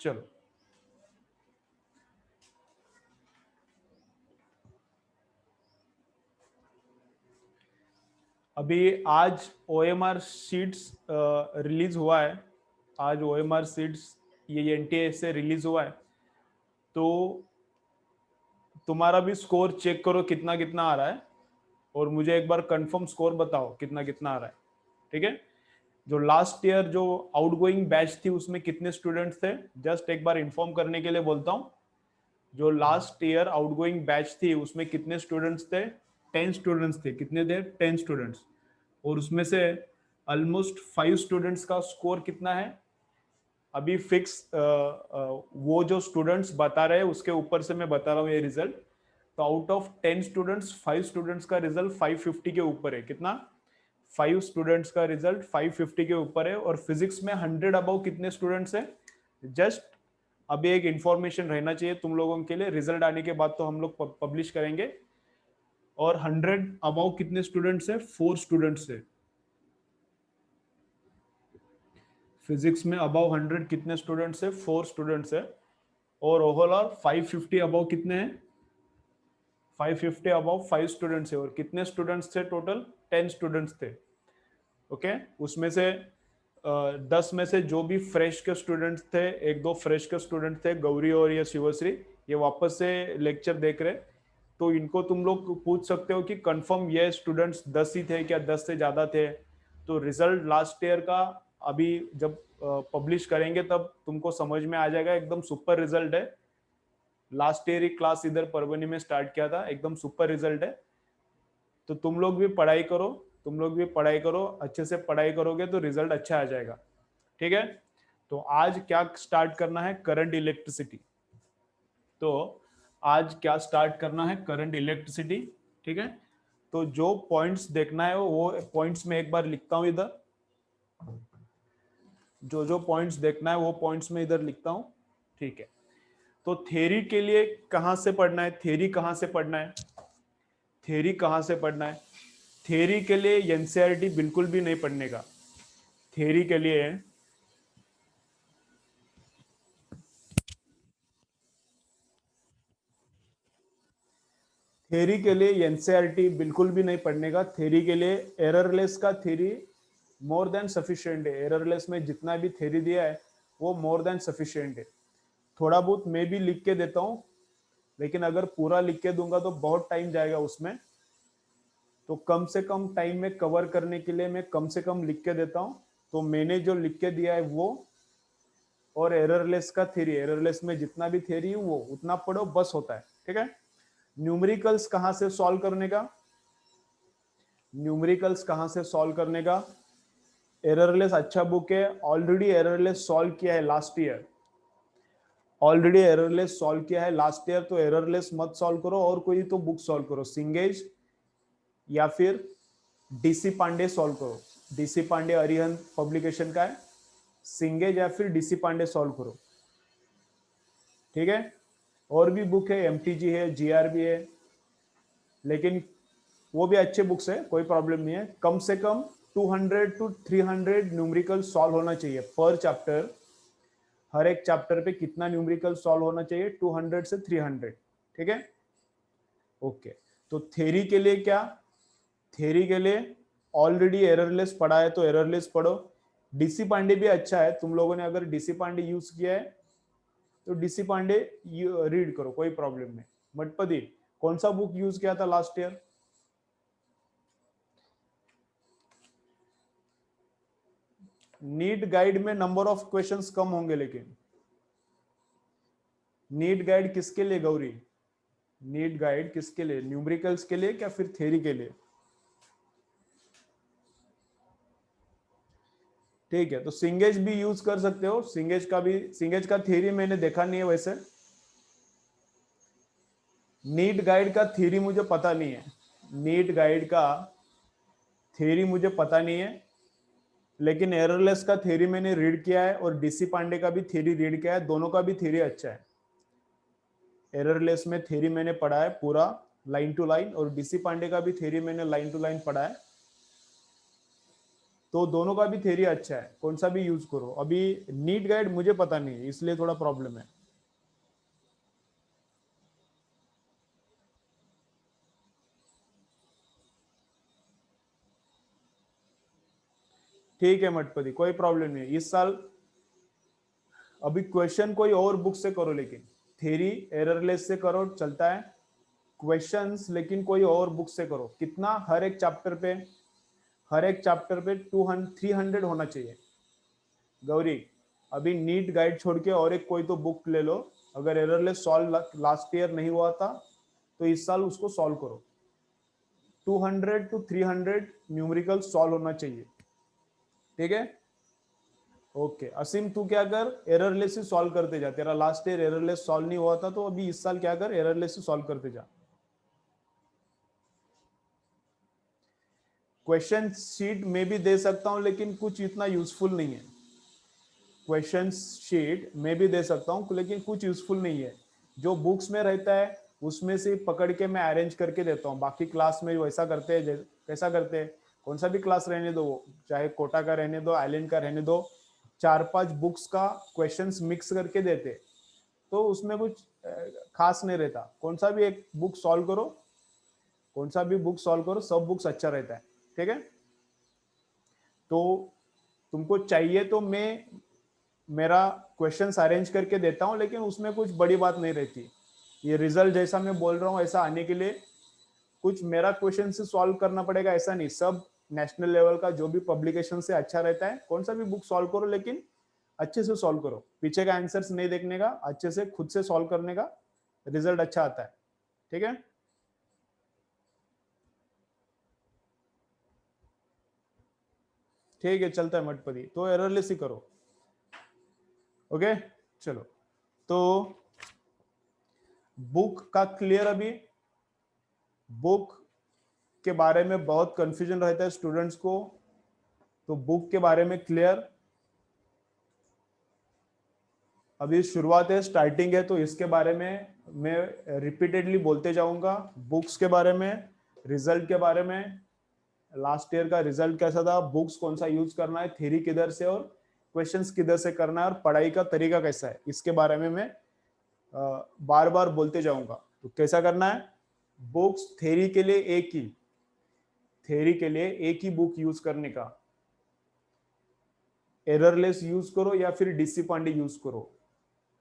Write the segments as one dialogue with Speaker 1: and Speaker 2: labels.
Speaker 1: चलो, अभी आज OMR शीट्स रिलीज हुआ है। आज OMR शीट्स ये NTA से रिलीज हुआ है, तो तुम्हारा भी स्कोर चेक करो कितना कितना आ रहा है, और मुझे एक बार कंफर्म स्कोर बताओ कितना कितना आ रहा है। ठीक है, जो लास्ट ईयर जो आउटगोइंग बैच थी उसमें कितने स्टूडेंट्स थे, जस्ट एक बार इन्फॉर्म करने के लिए बोलता हूँ। जो लास्ट ईयर आउटगोइंग बैच थी उसमें कितने स्टूडेंट्स थे? 10 स्टूडेंट्स थे। कितने थे? 10 स्टूडेंट्स। और उसमें से ऑलमोस्ट 5 स्टूडेंट्स का स्कोर कितना है अभी फिक्स? वो जो स्टूडेंट्स बता रहे हैं उसके ऊपर से मैं बता रहा हूँ ये रिजल्ट। तो आउट ऑफ 10 स्टूडेंट्स 5 स्टूडेंट्स का रिजल्ट 550 के ऊपर है। कितना? 5 स्टूडेंट्स का रिजल्ट 550 के ऊपर है। और फिजिक्स में 100 अबव कितने स्टूडेंट्स है? जस्ट अभी एक इंफॉर्मेशन रहना चाहिए तुम लोगों के लिए, रिजल्ट आने के बाद तो हम लोग पब्लिश करेंगे। और 100 अबव कितने स्टूडेंट्स है? 4 स्टूडेंट्स है। फिजिक्स में अबव 100 कितने स्टूडेंट्स है? 4 स्टूडेंट्स है। और ओवरऑल 550 अबव कितने हैं? 550 अबव 5 स्टूडेंट्स है। और कितने स्टूडेंट्स थे टोटल? 10 स्टूडेंट्स थे। ओके, उसमें से 10 में से जो भी फ्रेश के स्टूडेंट्स थे, एक दो फ्रेश के स्टूडेंट थे, गौरी और ये शिवश्री, ये वापस से लेक्चर देख रहे, तो इनको तुम लोग पूछ सकते हो कि कंफर्म ये स्टूडेंट्स 10 ही थे क्या, 10 से ज्यादा थे? तो रिजल्ट लास्ट ईयर का अभी जब पब्लिश करेंगे तब तुमको समझ में आ जाएगा। एकदम सुपर रिजल्ट है। लास्ट ईयर ही क्लास इधर परभनी में स्टार्ट किया था, एकदम सुपर रिजल्ट है। तो तुम लोग भी पढ़ाई करो, तुम लोग भी पढ़ाई करो, अच्छे से पढ़ाई करोगे तो रिजल्ट अच्छा आ जाएगा। ठीक है, तो आज क्या स्टार्ट करना है? Current electricity. तो आज क्या स्टार्ट करना है? Current electricity. ठीक है, तो जो पॉइंट्स देखना है वो पॉइंट्स में एक बार लिखता हूं इधर। जो जो पॉइंट्स देखना है वो पॉइंट्स में इधर लिखता हूं। ठीक है, तो थ्योरी के लिए कहां से पढ़ना है? थ्योरी कहां से पढ़ना है? थ्योरी कहां से पढ़ना है? थ्योरी के लिए एनसीईआरटी बिल्कुल भी नहीं पढ़ने का। थ्योरी के लिए थ्योरी के लिए एनसीईआरटी बिल्कुल भी नहीं पढ़ने का। थ्योरी के लिए एररलेस का थ्योरी मोर देन सफिशिएंट है। एररलेस में जितना भी थ्योरी दिया है वो मोर देन सफिशिएंट है। थोड़ा बहुत मैं भी लिख के देता हूँ, लेकिन अगर पूरा लिख के दूंगा तो बहुत टाइम जाएगा उसमें। तो कम से कम टाइम में कवर करने के लिए मैं कम से कम लिख के देता हूँ। तो मैंने जो लिख के दिया है वो, और एररलेस का थ्योरी, एररलेस में जितना भी थ्योरी है वो उतना पढ़ो बस होता है। ठीक है, न्यूमेरिकल्स कहां से सॉल्व करने का? न्यूमेरिकल्स कहां से सॉल्व करने का? एररलेस अच्छा बुक है, ऑलरेडी एररलेस सॉल्व किया है last year. Already errorless solve किया है लास्ट ईयर, तो एररलेस मत सॉल्व करो, और कोई तो बुक सॉल्व करो। सिंगेज या फिर डीसी पांडे सॉल्व करो। डीसी पांडे अरिहंत पब्लिकेशन का है। सिंगेज या फिर डीसी पांडे सॉल्व करो। ठीक है, और भी बुक है, एमटीजी है, जीआरबी है, लेकिन वो भी अच्छे बुक्स है, कोई प्रॉब्लम नहीं है। कम से कम 200 टू 300 न्यूमेरिकल सॉल्व होना चाहिए पर चैप्टर। हर एक चैप्टर पे कितना न्यूमेरिकल सॉल्व होना चाहिए? 200 से 300। ठीक है, ओके। तो थ्योरी के लिए क्या? थ्योरी के लिए ऑलरेडी एररलेस पढ़ा है तो एररलेस पढ़ो। डीसी पांडे भी अच्छा है, तुम लोगों ने अगर डीसी पांडे यूज किया है तो डीसी पांडे रीड करो, कोई प्रॉब्लम नहीं। मठपति कौन सा बुक यूज किया था लास्ट ईयर? नीट गाइड में नंबर ऑफ क्वेश्चंस कम होंगे, लेकिन नीट गाइड किसके लिए गौरी? नीट गाइड किसके लिए? न्यूमेरिकल्स के लिए क्या फिर थ्योरी के लिए? ठीक है, तो सिंगेज भी यूज कर सकते हो। सिंगेज का भी, सिंगेज का थ्योरी मैंने देखा नहीं है वैसे। नीट गाइड का थ्योरी मुझे पता नहीं है। नीट गाइड का थ्योरी मुझे पता नहीं है, लेकिन एररलेस का थ्योरी मैंने रीड किया है और डीसी पांडे का भी थ्योरी रीड किया है। दोनों का भी थ्योरी अच्छा है। एररलेस में थ्योरी मैंने पढ़ा है पूरा लाइन टू लाइन, और डीसी पांडे का भी थ्योरी मैंने लाइन टू लाइन पढ़ा है। तो दोनों का भी थ्योरी अच्छा है, कौन सा भी यूज करो। अभी नीट गाइड मुझे पता नहीं है, इसलिए थोड़ा प्रॉब्लम है। ठीक है मठपति, कोई प्रॉब्लम नहीं इस साल। अभी क्वेश्चन कोई और बुक से करो, लेकिन थ्योरी एररलेस से करो चलता है, क्वेश्चंस लेकिन कोई और बुक से करो। कितना? हर एक चैप्टर पे, हर एक चैप्टर पे 200 300 होना चाहिए। गौरी, अभी नीट गाइड छोड़ के और एक कोई तो बुक ले लो, अगर एररलेस सॉल्व लास्ट ईयर नहीं हुआ था तो इस साल उसको सॉल्व करो। 200 to 300 न्यूमेरिकल सॉल्व होना चाहिए, ठीक है? ओके असीम, तू क्या कर, एररलेस ही सॉल्व करते जा। तेरा लास्ट ईयर एररलेस सॉल्व नहीं हुआ था, तो अभी इस साल क्या कर, एररलेस ही सॉल्व करते जा। क्वेश्चन शीट में भी दे सकता हूं, लेकिन कुछ इतना यूजफुल नहीं है। क्वेश्चन शीट में भी दे सकता हूं, लेकिन कुछ यूजफुल नहीं है। जो बुक्स में रहता है उसमें से पकड़ के मैं अरेंज करके देता हूँ। बाकी क्लास में वैसा करते हैं, कैसा करते हैं, कौन सा भी क्लास रहने दो, वो चाहे कोटा का रहने दो, आइलैंड का रहने दो, 4-5 बुक्स का क्वेश्चंस मिक्स करके देते, तो उसमें कुछ खास नहीं रहता। कौन सा भी एक बुक सॉल्व करो, कौन सा भी बुक सॉल्व करो, सब बुक्स अच्छा रहता है, ठीक है? तो तुमको चाहिए तो मैं मेरा क्वेश्चंस अरेंज करके देता हूं, लेकिन उसमें कुछ बड़ी बात नहीं रहती। ये रिजल्ट जैसा मैं बोल रहा हूँ ऐसा आने के लिए कुछ मेरा क्वेश्चन से सॉल्व करना पड़ेगा ऐसा नहीं। सब नेशनल लेवल का जो भी पब्लिकेशन से अच्छा रहता है, कौन सा भी बुक सॉल्व करो, लेकिन अच्छे से सॉल्व करो। पीछे का आंसर्स नहीं देखने का, अच्छे से खुद से सॉल्व करने का, रिजल्ट अच्छा आता है, ठीक है? ठीक है चलता है मठपति, तो एररलेस ही करो। ओके चलो, तो बुक का क्लियर। अभी बुक के बारे में बहुत कंफ्यूजन रहता है स्टूडेंट्स को, तो बुक के बारे में क्लियर। अभी शुरुआत है, स्टार्टिंग है, तो इसके बारे में मैं रिपीटेडली बोलते जाऊंगा। बुक्स के बारे में, रिजल्ट के बारे में, लास्ट ईयर का रिजल्ट कैसा था, बुक्स कौन सा यूज करना है, थ्योरी किधर से और क्वेश्चंस किधर से करना है, और पढ़ाई का तरीका कैसा है, इसके बारे में मैं बार बार बोलते जाऊंगा। तो कैसा करना है, बुक्स थ्योरी के लिए एक ही, थ्योरी के लिए एक ही बुक यूज करने का। एररलेस यूज करो या फिर डीसी पांडे यूज करो,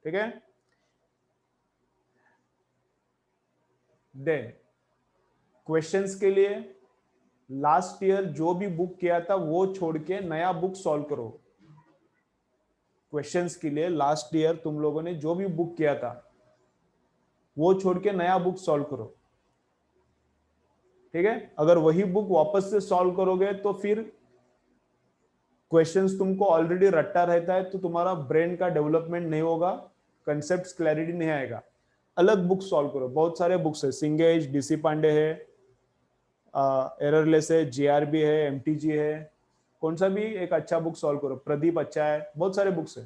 Speaker 1: ठीक है? देन क्वेश्चंस के लिए लास्ट ईयर जो भी बुक किया था वो छोड़ के नया बुक सॉल्व करो। क्वेश्चंस के लिए लास्ट ईयर तुम लोगों ने जो भी बुक किया था वो छोड़ के नया बुक सॉल्व करो, ठीक है? अगर वही बुक वापस से सॉल्व करोगे तो फिर क्वेश्चंस तुमको ऑलरेडी रट्टा रहता है, तो तुम्हारा ब्रेन का डेवलपमेंट नहीं होगा, कंसेप्ट क्लैरिटी नहीं आएगा। अलग बुक सॉल्व करो, बहुत सारे बुक्स है, सिंगेज, डीसी पांडे है, एररलेस है, जेआरबी है, एमटीजी है, कौन सा भी एक अच्छा बुक सॉल्व करो, प्रदीप अच्छा है, बहुत सारे बुक्स है,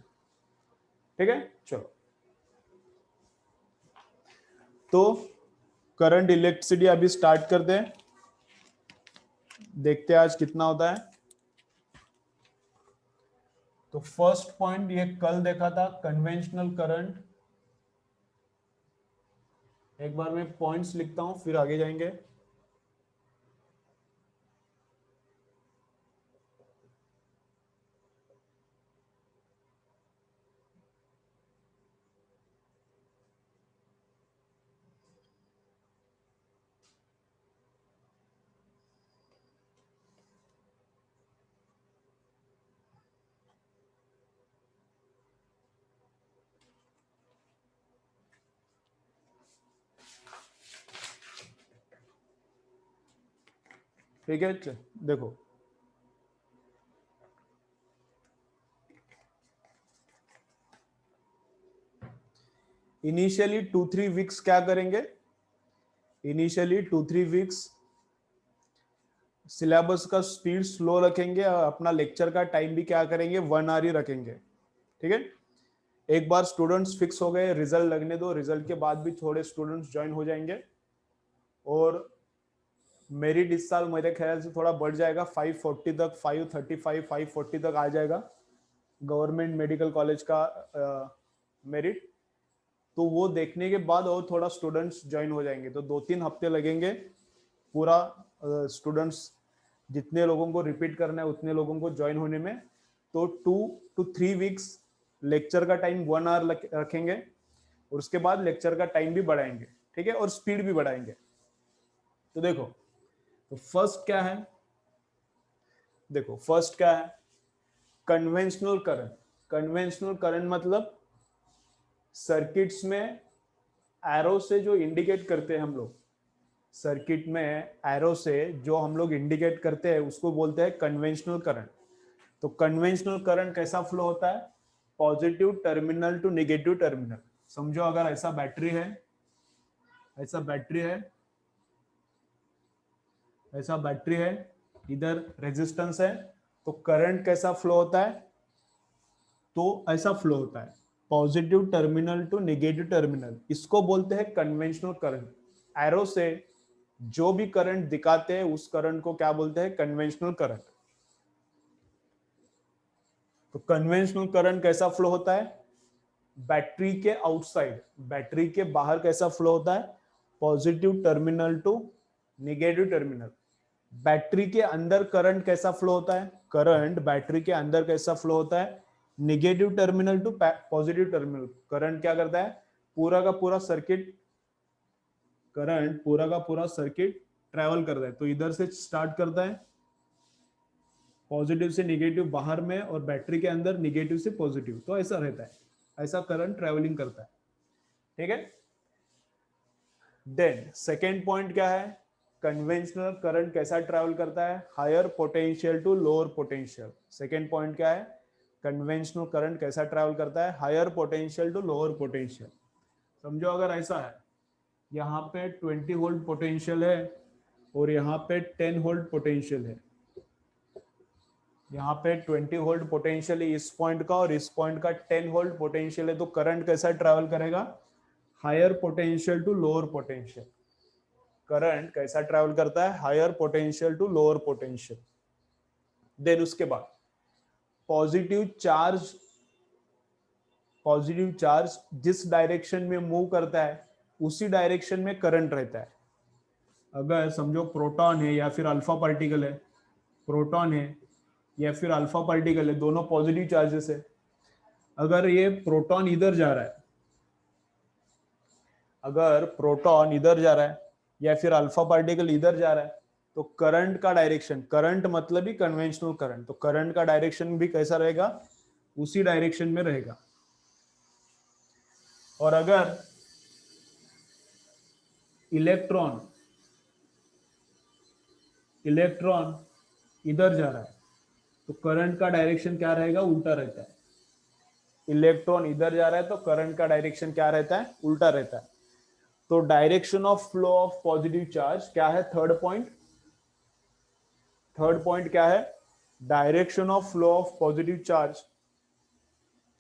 Speaker 1: ठीक है? चलो, तो करंट इलेक्ट्रिसिटी अभी स्टार्ट करते हैं, देखते हैं आज कितना होता है। तो फर्स्ट पॉइंट ये कल देखा था, कन्वेंशनल करंट। एक बार मैं पॉइंट्स लिखता हूं फिर आगे जाएंगे। ठीक है, देखो, इनिशियली 2-3 वीक्स क्या करेंगे, इनिशियली 2-3 वीक्स सिलेबस का स्पीड स्लो रखेंगे, और अपना लेक्चर का टाइम भी क्या करेंगे, 1 आवर ही रखेंगे, ठीक है? एक बार स्टूडेंट्स फिक्स हो गए, रिजल्ट लगने दो, रिजल्ट के बाद भी थोड़े स्टूडेंट्स ज्वाइन हो जाएंगे, और मेरिट इस साल मेरे ख्याल से थोड़ा बढ़ जाएगा, 540 तक, 535 540 तक आ जाएगा गवर्नमेंट मेडिकल कॉलेज का मेरिट। तो वो देखने के बाद और थोड़ा स्टूडेंट्स ज्वाइन हो जाएंगे, तो 2-3 हफ्ते लगेंगे पूरा स्टूडेंट्स जितने लोगों को रिपीट करना है उतने लोगों को ज्वाइन होने में। तो 2 to 3 वीक्स लेक्चर का टाइम 1 आवर रखेंगे, और उसके बाद लेक्चर का टाइम भी बढ़ाएंगे, ठीक है, और स्पीड भी बढ़ाएंगे। तो देखो, तो फर्स्ट क्या है, देखो फर्स्ट क्या है, कन्वेंशनल करंट। कन्वेंशनल करंट मतलब सर्किट्स में एरो से जो इंडिकेट करते हैं हम लोग, सर्किट में एरो से जो हम लोग इंडिकेट करते हैं उसको बोलते हैं कन्वेंशनल करंट। तो कन्वेंशनल करंट कैसा फ्लो होता है, positive terminal to negative terminal. समझो अगर ऐसा बैटरी है, ऐसा बैटरी है, ऐसा बैटरी है, इधर रेजिस्टेंस है, तो करंट कैसा फ्लो होता है, तो ऐसा फ्लो होता है positive terminal to negative terminal, इसको बोलते हैं कन्वेंशनल करंट। एरो से जो भी करंट दिखाते हैं उस करंट को क्या बोलते हैं, कन्वेंशनल करंट। तो कन्वेंशनल करंट कैसा फ्लो होता है, बैटरी के आउटसाइड, बैटरी के बाहर कैसा फ्लो होता है, positive terminal to negative terminal. Battery के अंदर करंट कैसा फ्लो होता है, करंट बैटरी के अंदर कैसा फ्लो होता है, negative terminal to positive terminal. Current क्या करता है, पूरा का पूरा सर्किट, करंट पूरा का पूरा सर्किट ट्रेवल करता है। तो इधर से स्टार्ट करता है, पॉजिटिव से निगेटिव बाहर में, और बैटरी के अंदर निगेटिव से पॉजिटिव, तो ऐसा रहता है, ऐसा करंट ट्रेवलिंग करता है, ठीक है। देन सेकेंड पॉइंट क्या है, कन्वेंशनल करंट कैसा ट्रेवल करता है, higher potential to lower potential. Second point क्या है, कन्वेंशनल करंट कैसा ट्रेवल करता है, higher potential to lower potential. समझो अगर ऐसा है, यहाँ पे 20 वोल्ट पोटेंशियल है और यहाँ पे 10 वोल्ट पोटेंशियल है, यहाँ पे 20 वोल्ट पोटेंशियल है इस पॉइंट का, और इस पॉइंट का 10 वोल्ट पोटेंशियल है। तो करंट कैसा ट्रेवल करेगा, higher potential to lower potential. Current कैसा ट्रेवल करता है, higher potential to lower potential. Then उसके बाद पॉजिटिव चार्ज, पॉजिटिव चार्ज जिस डायरेक्शन में मूव करता है उसी डायरेक्शन में करंट रहता है। अगर समझो प्रोटॉन है या फिर अल्फा पार्टिकल है, प्रोटॉन है या फिर अल्फा पार्टिकल है, दोनों पॉजिटिव चार्जेस है। अगर ये प्रोटॉन इधर जा रहा है, अगर प्रोटॉन इधर जा रहा है या फिर अल्फा पार्टिकल इधर जा रहा है, तो करंट का डायरेक्शन, करंट मतलब ही कन्वेंशनल करंट, तो करंट का डायरेक्शन भी कैसा रहेगा, उसी डायरेक्शन में रहेगा। और अगर इलेक्ट्रॉन, इलेक्ट्रॉन इधर जा रहा है तो करंट का डायरेक्शन क्या रहेगा, उल्टा रहता है। इलेक्ट्रॉन इधर जा रहा है तो करंट का डायरेक्शन क्या रहता है, उल्टा रहता है। तो direction of flow of positive charge क्या है, थर्ड पॉइंट, थर्ड पॉइंट क्या है, direction of flow of positive charge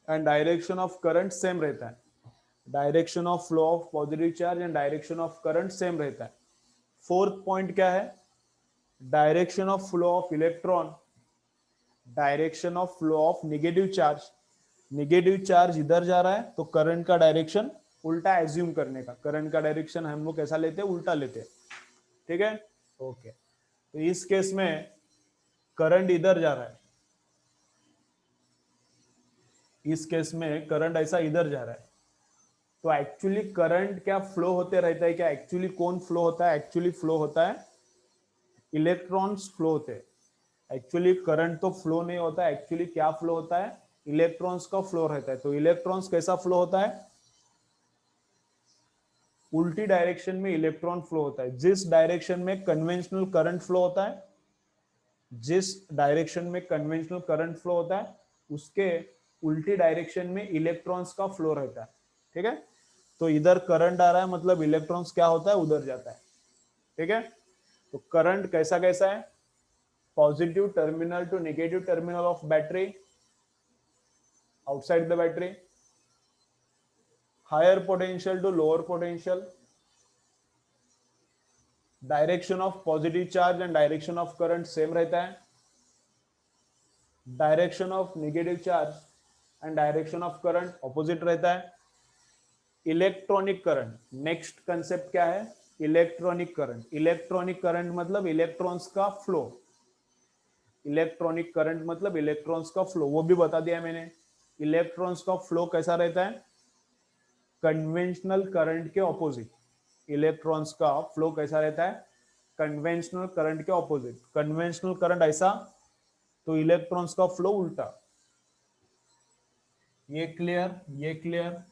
Speaker 1: and direction of current same रहता है। Direction of flow of positive charge and direction of current same रहता है। Fourth point क्या है, direction of flow of electron, direction of flow of negative charge. Negative charge इधर जा रहा है तो करंट का डायरेक्शन उल्टा एज्यूम करने का, करंट का डायरेक्शन हम लोग कैसा लेते हैं, उल्टा लेते हैं, ठीक है। ओके, तो इस केस में करंट इधर जा रहा है, इस केस में करंट ऐसा इधर जा रहा है, तो एक्चुअली करंट क्या फ्लो होते रहता है, क्या एक्चुअली कौन फ्लो होता है, एक्चुअली फ्लो होता है इलेक्ट्रॉन्स फ्लो होते हैं। एक्चुअली करंट तो फ्लो नहीं होता, एक्चुअली क्या फ्लो होता है, इलेक्ट्रॉन्स का फ्लो रहता है। तो इलेक्ट्रॉन्स कैसा फ्लो होता है, उल्टी डायरेक्शन में इलेक्ट्रॉन फ्लो होता है। जिस डायरेक्शन में कन्वेंशनल करंट फ्लो होता है, जिस डायरेक्शन में कन्वेंशनल करंट फ्लो होता है उसके उल्टी डायरेक्शन में इलेक्ट्रॉन्स का फ्लो रहता है, ठीक है। तो इधर करंट आ रहा है मतलब इलेक्ट्रॉन्स क्या होता है, उधर जाता है, ठीक है। तो करंट कैसा कैसा है, positive terminal to negative terminal of battery, outside the battery, higher potential to lower potential, direction of positive charge and direction of current same रहता है, direction of negative charge and direction of current opposite रहता है। Electronic current, next concept क्या है, electronic current. Electronic current मतलब electrons का flow, electronic current मतलब electrons का फ्लो, वो भी बता दिया मैंने। इलेक्ट्रॉन्स का फ्लो कैसा रहता है, कन्वेंशनल करंट के ऑपोजिट। इलेक्ट्रॉन्स का फ्लो कैसा रहता है, कन्वेंशनल करंट के ऑपोजिट। कन्वेंशनल करंट ऐसा तो इलेक्ट्रॉन्स का फ्लो उल्टा। ये क्लियर, ये क्लियर।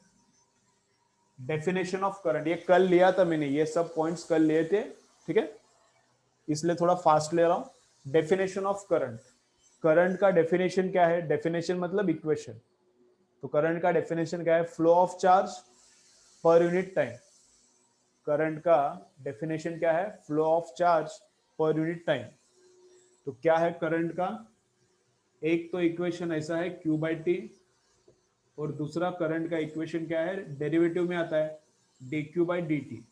Speaker 1: डेफिनेशन ऑफ करंट ये कल लिया था मैंने, ये सब पॉइंट्स कल लिए थे, ठीक है, इसलिए थोड़ा फास्ट ले रहा हूं। डेफिनेशन ऑफ करंट, करंट का डेफिनेशन क्या है, डेफिनेशन मतलब इक्वेशन। तो करंट का डेफिनेशन क्या है, flow of charge per unit time. Current का डेफिनेशन क्या है, flow of charge per unit time. तो क्या है करंट का, एक तो इक्वेशन ऐसा है Q बाई टी, और दूसरा करंट का इक्वेशन क्या है, डेरिवेटिव में आता है dQ बाई डी टी।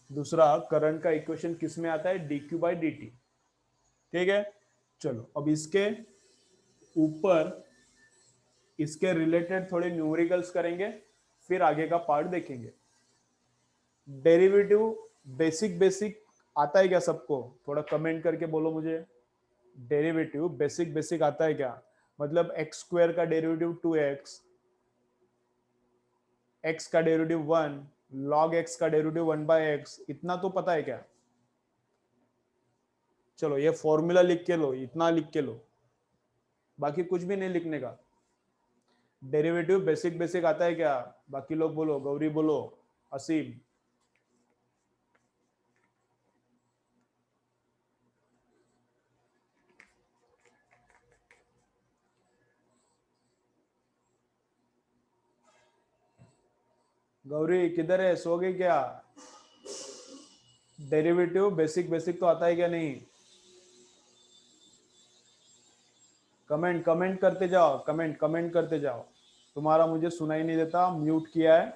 Speaker 1: दूसरा करंट का इक्वेशन किस में आता है, dQ बाई डी टी। ठीक है, चलो अब इसके ऊपर इसके रिलेटेड थोड़े न्यूमेरिकल्स करेंगे, फिर आगे का पार्ट देखेंगे। डेरिवेटिव बेसिक बेसिक आता है क्या सबको, थोड़ा कमेंट करके बोलो मुझे। डेरिवेटिव बेसिक बेसिक आता है क्या, मतलब एक्स स्क्वायर का डेरिवेटिव 2x, एक्स का डेरिवेटिव 1, log x का डेरिवेटिव 1/x, इतना तो पता है क्या। चलो ये फॉर्मूला लिख के लो, इतना लिख के लो, बाकी कुछ भी नहीं लिखने का। डेरिवेटिव बेसिक बेसिक आता है क्या, बाकी लोग बोलो, गौरी बोलो, असीम। गौरी किधर है, सो गई क्या। डेरिवेटिव बेसिक बेसिक तो आता है क्या नहीं, कमेंट कमेंट करते जाओ, कमेंट कमेंट करते जाओ। तुम्हारा मुझे सुनाई नहीं देता, म्यूट किया है।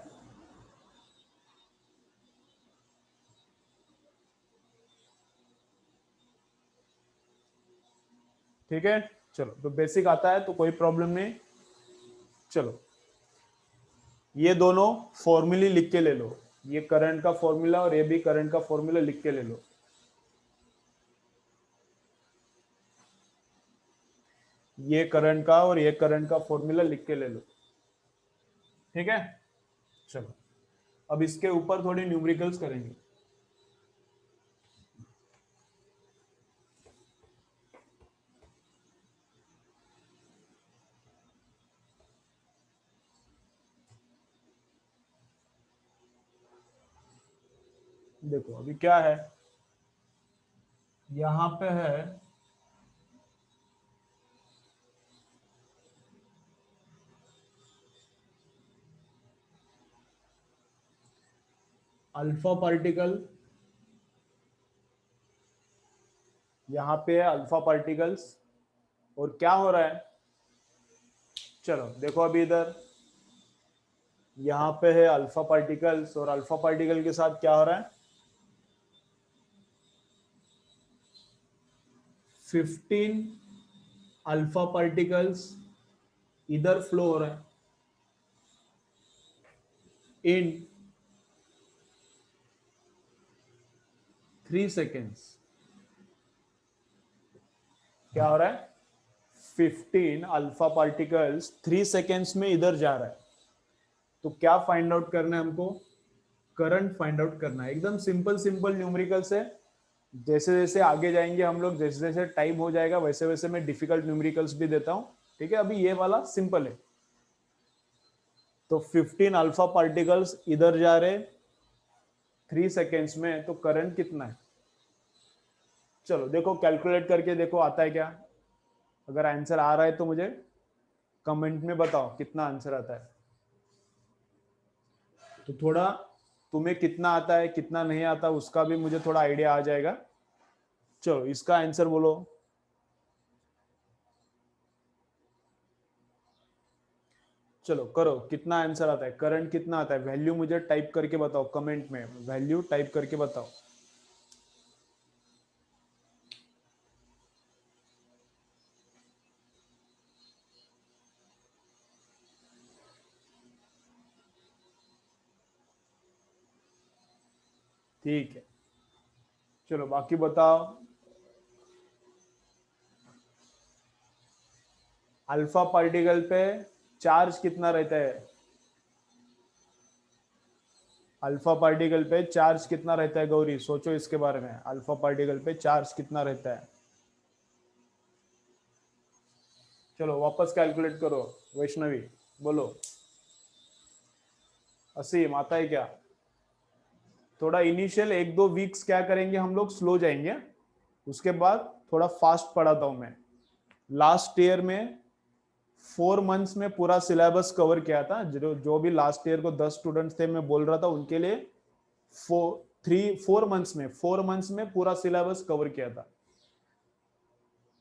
Speaker 1: ठीक है, चलो तो बेसिक आता है तो कोई प्रॉब्लम नहीं। चलो ये दोनों फॉर्मूले लिख के ले लो, ये करंट का फॉर्मूला और ये भी करंट का फॉर्मूला लिख के ले लो। ये करंट का और ये करंट का फॉर्मूला लिख के ले लो, ठीक है। चलो अब इसके ऊपर थोड़ी न्यूमेरिकल्स करेंगे। देखो अभी क्या है, यहां पे है अल्फा पार्टिकल, यहाँ पे है अल्फा पार्टिकल्स, और क्या हो रहा है, चलो देखो अभी इधर यहाँ पे है अल्फा पार्टिकल्स, और अल्फा पार्टिकल के साथ क्या हो रहा है, 15 अल्फा पार्टिकल्स इधर फ्लो हो रहा है इन 3 सेकेंड्स। क्या हो रहा है, 15 अल्फा पार्टिकल्स 3 सेकेंड्स में इधर जा रहा है। तो क्या फाइंड आउट करना है हमको, करंट फाइंड आउट करना है। एकदम सिंपल सिंपल न्यूमेरिकल्स है, जैसे जैसे आगे जाएंगे हम लोग, जैसे जैसे टाइम हो जाएगा वैसे वैसे मैं डिफिकल्ट न्यूमेरिकल्स भी देता हूं, ठीक है। अभी ये वाला सिंपल है। तो 15 अल्फा पार्टिकल्स इधर जा रहे 3 सेकेंड्स में, तो करंट कितना है, चलो देखो कैलकुलेट करके देखो आता है क्या। अगर आंसर आ रहा है तो मुझे कमेंट में बताओ कितना आंसर आता है। तो थोड़ा तुम्हें कितना आता है कितना नहीं आता उसका भी मुझे थोड़ा आइडिया आ जाएगा। चलो इसका आंसर बोलो। चलो करो, कितना आंसर आता है, करंट कितना आता है, वैल्यू मुझे टाइप करके बताओ कमेंट में, वैल्यू टाइप करके बताओ। ठीक है, चलो बाकी बताओ। अल्फा पार्टिकल पे चार्ज कितना रहता है, अल्फा पार्टिकल पे चार्ज कितना रहता है गौरी, सोचो इसके बारे में, अल्फा पार्टिकल पे चार्ज कितना रहता है। चलो वापस कैलकुलेट करो, वैष्णवी बोलो। असीम आता है क्या? थोड़ा इनिशियल 1-2 वीक्स क्या करेंगे हम लोग, स्लो जाएंगे, उसके बाद थोड़ा फास्ट पढ़ाता हूं मैं। लास्ट ईयर में 4 मंथ्स में पूरा सिलेबस कवर किया था, जो भी लास्ट ईयर को 10 स्टूडेंट्स थे, मैं बोल रहा था उनके लिए 4 मंथ्स में पूरा सिलेबस कवर किया था।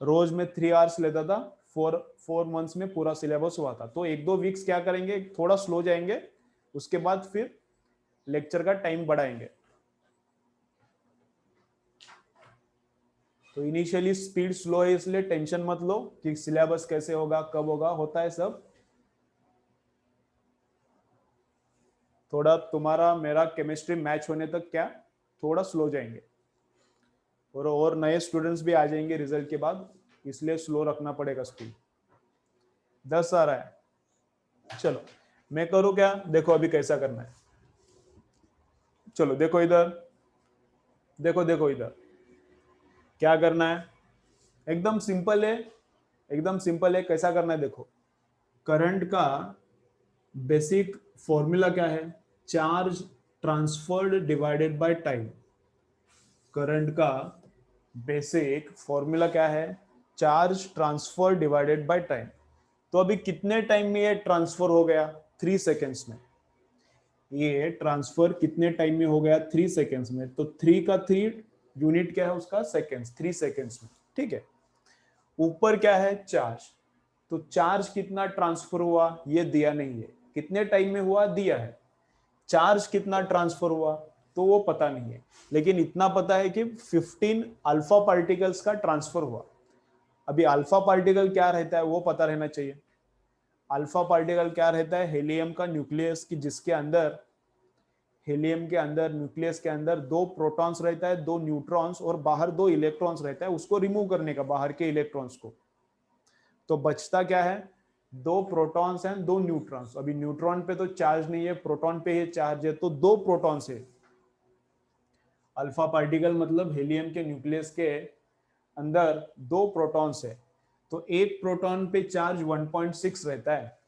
Speaker 1: रोज में 3 आवर्स लेता था, 4 मंथ्स में पूरा सिलेबस हुआ था। तो 1-2 वीक्स क्या करेंगे, थोड़ा स्लो जाएंगे, उसके बाद फिर लेक्चर का टाइम बढ़ाएंगे। तो इनिशियली स्पीड स्लो है, इसलिए टेंशन मत लो कि सिलेबस कैसे होगा, कब होगा, होता है सब। थोड़ा तुम्हारा मेरा केमिस्ट्री मैच होने तक क्या थोड़ा स्लो जाएंगे, और नए स्टूडेंट्स भी आ जाएंगे रिजल्ट के बाद, इसलिए स्लो रखना पड़ेगा स्पीड। 10 आ रहा है, चलो मैं करूँ क्या, देखो अभी कैसा करना है। चलो देखो इधर, देखो देखो इधर क्या करना है, एकदम सिंपल है, एकदम सिंपल है। कैसा करना है देखो, करंट का बेसिक फॉर्मूला क्या है, charge transferred divided by time. Current का बेसिक फॉर्मूला क्या है, charge transfer divided by time. तो अभी कितने टाइम में ये ट्रांसफर हो गया, 3 सेकेंड्स में। ये ट्रांसफर कितने टाइम में हो गया, 3 सेकेंड्स में। तो 3 का 3 यूनिट क्या है उसका, सेकेंड्स, 3 सेकेंड्स में, ठीक है। ऊपर क्या है, चार्ज। तो चार्ज कितना ट्रांसफर हुआ ये दिया नहीं है, कितने टाइम में हुआ दिया है। चार्ज कितना ट्रांसफर हुआ तो वो पता नहीं है, लेकिन इतना पता है कि 15 अल्फा पार्टिकल्स का ट्रांसफर हुआ। अभी अल्फा पार्टिकल क्या रहता है वो पता रहना चाहिए। अल्फा पार्टिकल क्या रहता है, हेलियम का न्यूक्लियस, की जिसके अंदर, हेलियम के अंदर, न्यूक्लियस के अंदर 2 प्रोटॉन्स रहता है, 2 न्यूट्रॉन्स, और बाहर 2 इलेक्ट्रॉन्स रहता है, उसको रिमूव करने का बाहर के इलेक्ट्रॉन्स को। तो बचता क्या है, 2 प्रोटॉन्स हैं, 2 न्यूट्रॉन्स। अभी न्यूट्रॉन पे तो चार्ज नहीं है, प्रोटॉन पे ही चार्ज है, तो 2 प्रोटॉन्स है। अल्फा पार्टिकल मतलब हेलियम के न्यूक्लियस के अंदर 2 प्रोटॉन्स है। तो एक प्रोटॉन पे चार्ज 1.6 रहता है,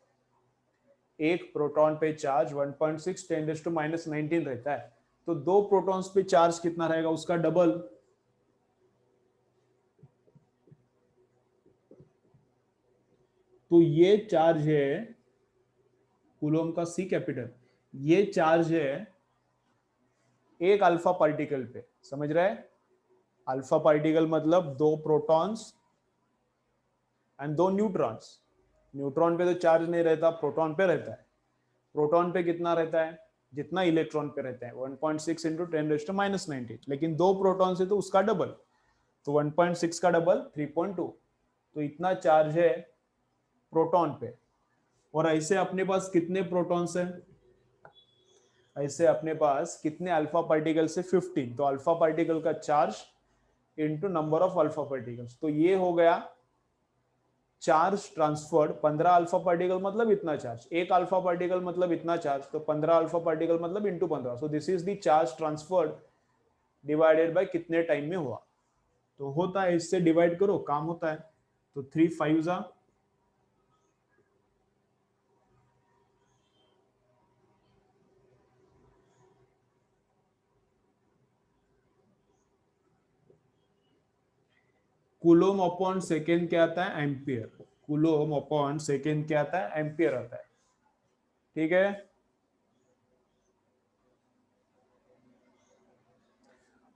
Speaker 1: एक प्रोटॉन पे चार्ज 1.6 10⁻⁻19 रहता है। तो 2 प्रोटॉन्स पे चार्ज कितना रहेगा, उसका डबल। तो ये चार्ज है कूलोम का C कैपिटल, ये चार्ज है एक अल्फा पार्टिकल पे, समझ रहे हैं। अल्फा पार्टिकल मतलब 2 प्रोटॉन्स एंड 2 न्यूट्रॉन्स। न्यूट्रॉन पे तो चार्ज नहीं रहता, प्रोटॉन पे रहता है। प्रोटॉन पे कितना रहता है, जितना इलेक्ट्रॉन पे रहता है, 1.6 इंटू 10⁻⁹, लेकिन 2 प्रोटॉन से तो उसका डबल, तो 1.6 का डबल 3.2। तो इतना चार्ज है प्रोटॉन पे। और ऐसे अपने पास कितने प्रोटॉन्स हैं, ऐसे अपने पास कितने अल्फा पार्टिकल्स है, 15। तो अल्फा पार्टिकल का charge into number of alpha particles, तो ये हो गया चार्ज ट्रांसफर्ड। 15 अल्फा पार्टिकल मतलब इतना चार्ज, एक अल्फा पार्टिकल मतलब इतना चार्ज, तो 15 अल्फा पार्टिकल मतलब into 15। So this is the charge transferred divided by कितने टाइम में हुआ। तो होता है, इससे डिवाइड करो काम होता है। तो 3 5 जा, कूलोम अपॉन सेकेंड क्या आता है, एम्पियर। कूलोम अपॉन सेकेंड क्या आता है, एम्पियर आता है, ठीक है।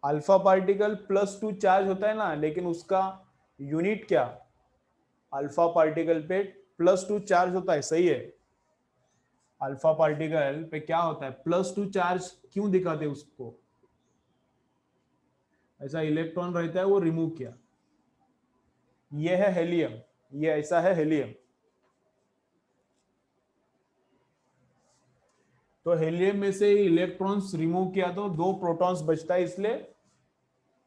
Speaker 1: अल्फा पार्टिकल +2 चार्ज होता है ना, लेकिन उसका यूनिट क्या, अल्फा पार्टिकल पे +2 चार्ज होता है, सही है। अल्फा पार्टिकल पे क्या होता है, +2 चार्ज क्यों दिखाते हैं उसको, ऐसा इलेक्ट्रॉन रहता है वो रिमूव किया। ये है हेलियम, ये ऐसा है हेलियम। तो हेलियम में से इलेक्ट्रॉन्स रिमूव किया तो 2 प्रोटॉन्स बचता है, इसलिए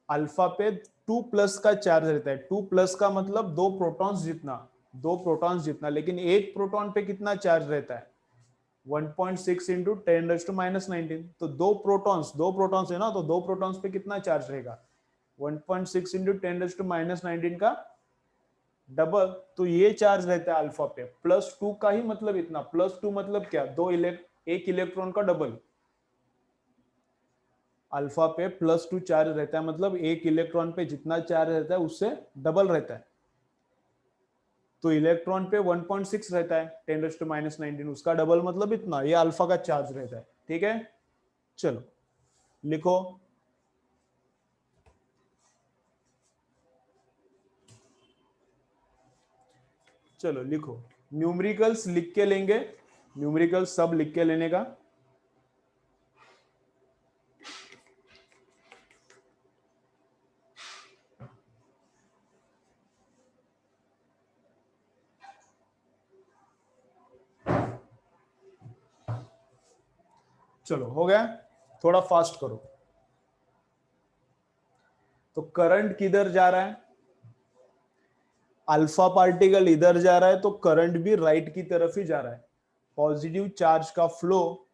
Speaker 1: अल्फा पे 2+ का चार्ज रहता है। 2+ का मतलब 2 प्रोटॉन्स जितना, 2 प्रोटॉन्स जितना, लेकिन एक प्रोटॉन पे कितना चार्ज रहता है, 1.6 इंटू 10⁻⁻19। तो 2 प्रोटॉन्स है ना, तो 2 प्रोटॉन्स पे कितना चार्ज रहेगा, 1.6 इंटू 10⁻19 का डबल। तो ये चार्ज रहता है अल्फा पे। +2 का ही मतलब इतना, +2 मतलब क्या, एक इलेक्ट्रॉन का डबल। अल्फा पे +2 चार्ज रहता है, मतलब एक इलेक्ट्रॉन पे जितना चार्ज रहता है उससे डबल रहता है। तो इलेक्ट्रॉन पे 1.6 रहता है 10⁻⁻19, उसका डबल मतलब इतना, ये अल्फा का चार्ज रहता है। ठीक है, चलो लिखो। चलो लिखो, न्यूमेरिकल्स लिख के लेंगे, न्यूमेरिकल्स सब लिख के लेने का। चलो हो गया, थोड़ा फास्ट करो। तो करंट किधर जा रहा है, अल्फा पार्टिकल इधर जा रहा है, तो करंट भी राइट की तरफ ही जा रहा है। पॉजिटिव चार्ज का फ्लो,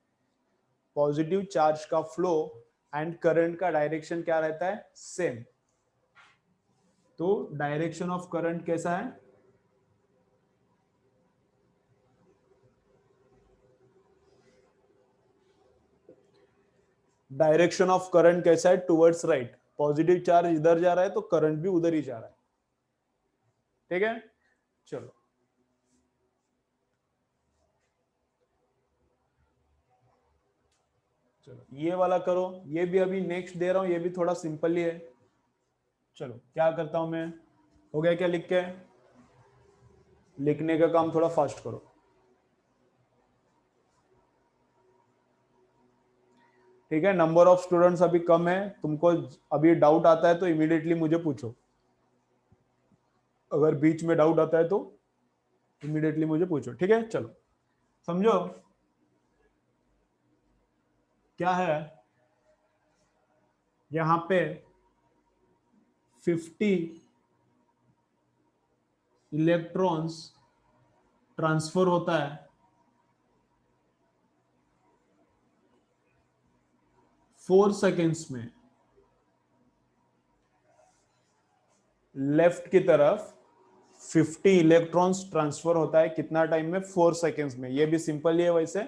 Speaker 1: पॉजिटिव चार्ज का फ्लो एंड करंट का डायरेक्शन क्या रहता है, सेम। तो डायरेक्शन ऑफ करंट कैसा है, डायरेक्शन ऑफ करंट कैसा है, टुवर्ड्स राइट। पॉजिटिव चार्ज इधर जा रहा है तो करंट भी उधर ही जा रहा है। ठीक है, चलो चलो ये वाला करो, ये भी अभी नेक्स्ट दे रहा हूं, ये भी थोड़ा सिंपल ही है। चलो क्या करता हूं मैं, हो गया क्या लिख के, लिखने का काम थोड़ा फास्ट करो। ठीक है, नंबर ऑफ स्टूडेंट्स अभी कम है, तुमको अभी डाउट आता है तो इमीडिएटली मुझे पूछो, अगर बीच में डाउट आता है तो इमीडिएटली मुझे पूछो। ठीक है, चलो समझो क्या है, यहां पे 50 इलेक्ट्रॉन्स ट्रांसफर होता है 4 सेकेंड्स में लेफ्ट की तरफ। 50 इलेक्ट्रॉन्स ट्रांसफर होता है कितना टाइम में, 4 सेकेंड्स में। ये भी सिंपल ही है वैसे,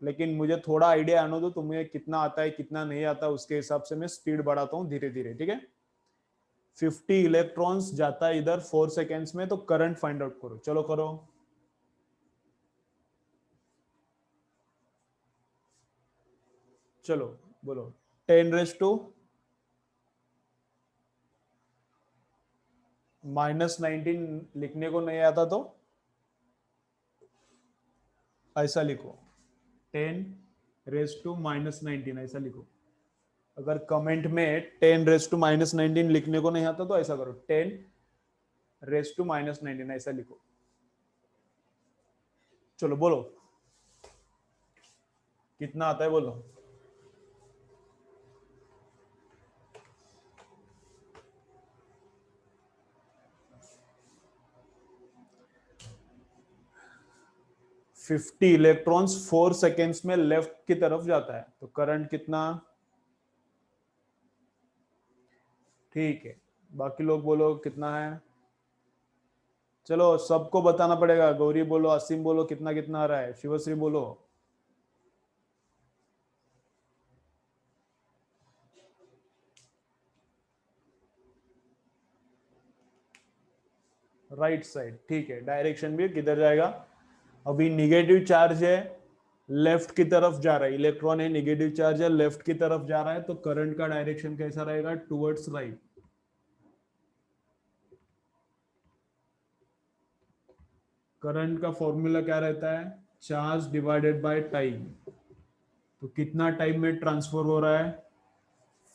Speaker 1: लेकिन मुझे थोड़ा आइडिया आने दो, तुम्हें कितना आता है कितना नहीं आता, उसके हिसाब से मैं स्पीड बढ़ाता हूं धीरे धीरे। ठीक है, 50 इलेक्ट्रॉन्स जाता है इधर 4 सेकेंड्स में, तो करंट फाइंड आउट करो। चलो करो, चलो बोलो। 10⁻⁻19 लिखने को नहीं आता तो ऐसा लिखो, 10⁻⁻19 ऐसा लिखो। अगर कमेंट में 10⁻⁻19 लिखने को नहीं आता तो ऐसा करो, 10⁻⁻19 ऐसा लिखो। चलो बोलो कितना आता है, बोलो। फिफ्टी इलेक्ट्रॉन्स 4 सेकेंड्स में लेफ्ट की तरफ जाता है, तो करंट कितना, ठीक है। बाकी लोग बोलो कितना है, चलो सबको बताना पड़ेगा। गौरी बोलो, असीम बोलो कितना कितना आ रहा है, शिवश्री बोलो। राइट साइड, ठीक है। डायरेक्शन भी किधर जाएगा, अभी निगेटिव चार्ज है, लेफ्ट की तरफ जा रहा है, इलेक्ट्रॉन है, निगेटिव चार्ज है, लेफ्ट की तरफ जा रहा है, तो करंट का डायरेक्शन कैसा रहेगा, टुवर्ड्स राइट। करंट का फॉर्मूला क्या रहता है, चार्ज डिवाइडेड बाय टाइम, तो कितना टाइम में ट्रांसफर हो रहा है?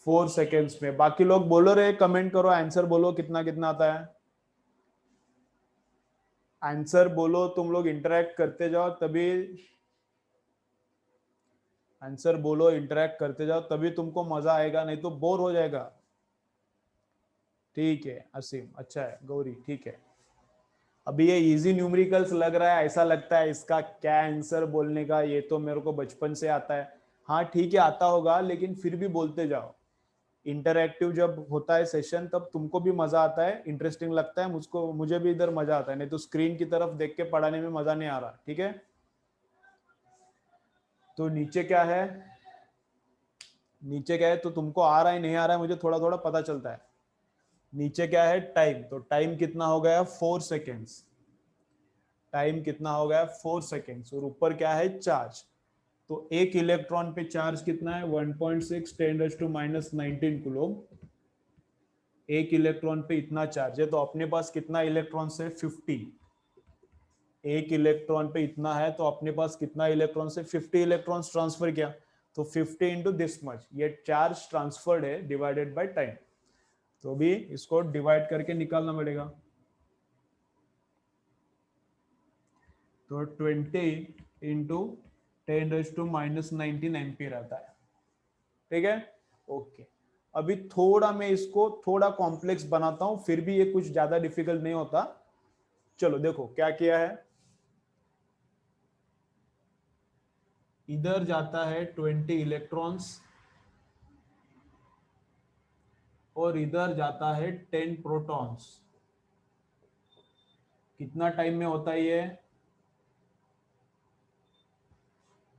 Speaker 1: 4 सेकेंड्स में। बाकी लोग बोलो रे, कमेंट करो, आंसर बोलो कितना कितना आता है। आंसर बोलो, तुम लोग इंटरेक्ट करते जाओ तभी, आंसर बोलो, इंटरेक्ट करते जाओ तभी तुमको मजा आएगा, नहीं तो बोर हो जाएगा। ठीक है असीम, अच्छा है। गौरी ठीक है। अभी ये इजी न्यूमेरिकल्स लग रहा है, ऐसा लगता है इसका क्या आंसर बोलने का, ये तो मेरे को बचपन से आता है। हाँ ठीक है आता होगा, लेकिन फिर भी बोलते जाओ। इंटरएक्टिव जब होता है सेशन तब तुमको भी मजा आता है, इंटरेस्टिंग लगता है मुझको, मुझे भी इधर मजा आता है, नहीं तो स्क्रीन की तरफ देख के पढ़ाने में मजा नहीं आ रहा। ठीक है, तो नीचे क्या है, नीचे क्या है तो तुमको आ रहा है नहीं आ रहा है मुझे थोड़ा थोड़ा पता चलता है। नीचे क्या है, टाइम, तो टाइम कितना हो गया 4 सेकेंड्स, टाइम कितना हो गया 4 सेकेंड्स। और ऊपर क्या है, चार्ज, तो एक इलेक्ट्रॉन पे चार्ज कितना है 1.6 10⁻⁻19 कूलम। एक इलेक्ट्रॉन पे इतना चार्ज है, तो अपने पास कितना इलेक्ट्रॉन है 50। एक इलेक्ट्रॉन पे इतना है तो अपने पास कितना इलेक्ट्रॉन से 50 इलेक्ट्रॉन्स ट्रांसफर किया, तो 50 इंटू दिस मच, ये चार्ज ट्रांसफर्ड है डिवाइडेड बाय टाइम। तो भी इसको डिवाइड करके निकालना पड़ेगा, तो 20 इंटू 10⁻⁻19 एम्पियर आता है। ठीक है, ओके। अभी थोड़ा मैं इसको थोड़ा कॉम्प्लेक्स बनाता हूं, फिर भी ये कुछ ज्यादा डिफिकल्ट नहीं होता। चलो देखो क्या किया है, इधर जाता है 20 इलेक्ट्रॉन्स और इधर जाता है 10 प्रोटॉन्स। कितना टाइम में होता है ये,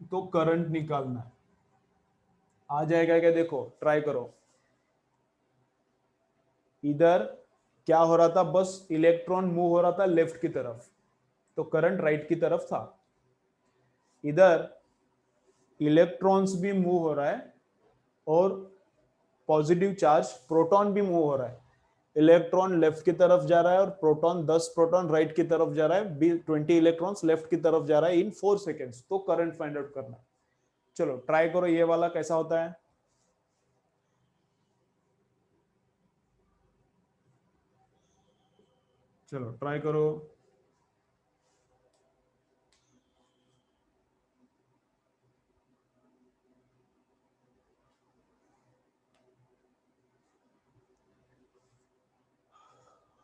Speaker 1: तो करंट निकालना है। आ जाएगा क्या, देखो ट्राई करो। इधर क्या हो रहा था, बस इलेक्ट्रॉन मूव हो रहा था लेफ्ट की तरफ, तो करंट राइट की तरफ था। इधर इलेक्ट्रॉन्स भी मूव हो रहा है और पॉजिटिव चार्ज प्रोटॉन भी मूव हो रहा है। इलेक्ट्रॉन लेफ्ट की तरफ जा रहा है और प्रोटॉन 10 प्रोटॉन राइट की तरफ जा रहा है, 20 इलेक्ट्रॉन्स लेफ्ट की तरफ जा रहा है इन 4 सेकेंड्स, तो करंट फाइंड आउट करना। चलो ट्राई करो, ये वाला कैसा होता है। चलो ट्राई करो।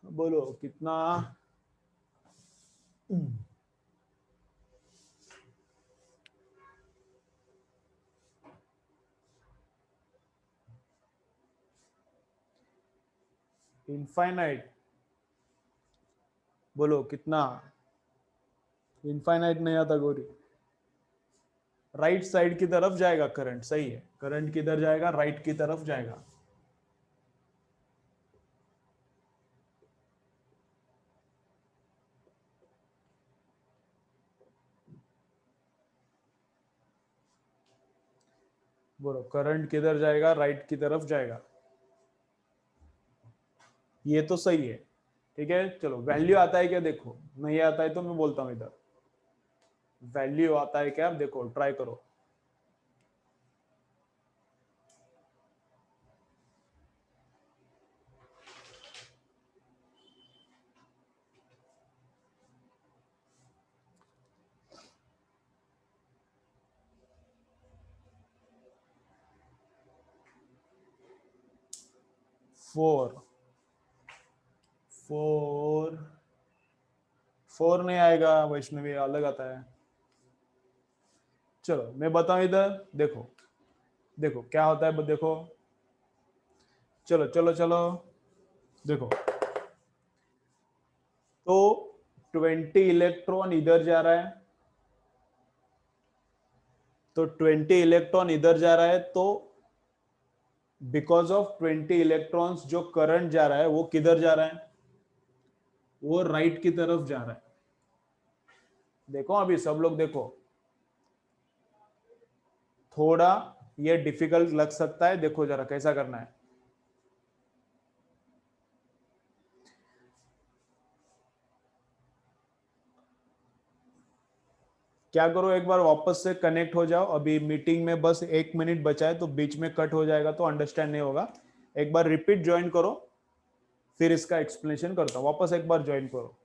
Speaker 1: बोलो कितना, इनफाइनाइट, बोलो कितना। इनफाइनाइट नहीं आता गौरी, राइट साइड की तरफ जाएगा करंट, सही है, करंट किधर जाएगा, राइट की तरफ जाएगा। बोलो करंट किधर जाएगा, राइट की तरफ जाएगा। ये तो सही है। ठीक है, चलो वैल्यू आता है क्या देखो, नहीं आता है तो मैं बोलता हूं इधर, वैल्यू आता है क्या, देखो ट्राई करो। फोर, फोर, फोर नहीं आएगा वैष्णवी, अलग आता है। चलो मैं बताऊं इधर, देखो देखो क्या होता है, देखो, चलो चलो चलो, देखो तो 20 इलेक्ट्रॉन इधर जा रहा है, तो 20 इलेक्ट्रॉन इधर जा रहा है, तो बिकॉज ऑफ 20 इलेक्ट्रॉन्स जो करंट जा रहा है वो किधर जा रहा है, वो राइट की तरफ जा रहा है। देखो अभी सब लोग देखो, थोड़ा ये डिफिकल्ट लग सकता है, देखो जरा कैसा करना है। क्या करो, एक बार वापस से कनेक्ट हो जाओ, अभी मीटिंग में बस 1 मिनट बचा है तो बीच में कट हो जाएगा तो अंडरस्टैंड नहीं होगा। एक बार रिपीट ज्वाइन करो, फिर इसका एक्सप्लेनेशन करता हूँ, वापस एक बार ज्वाइन करो।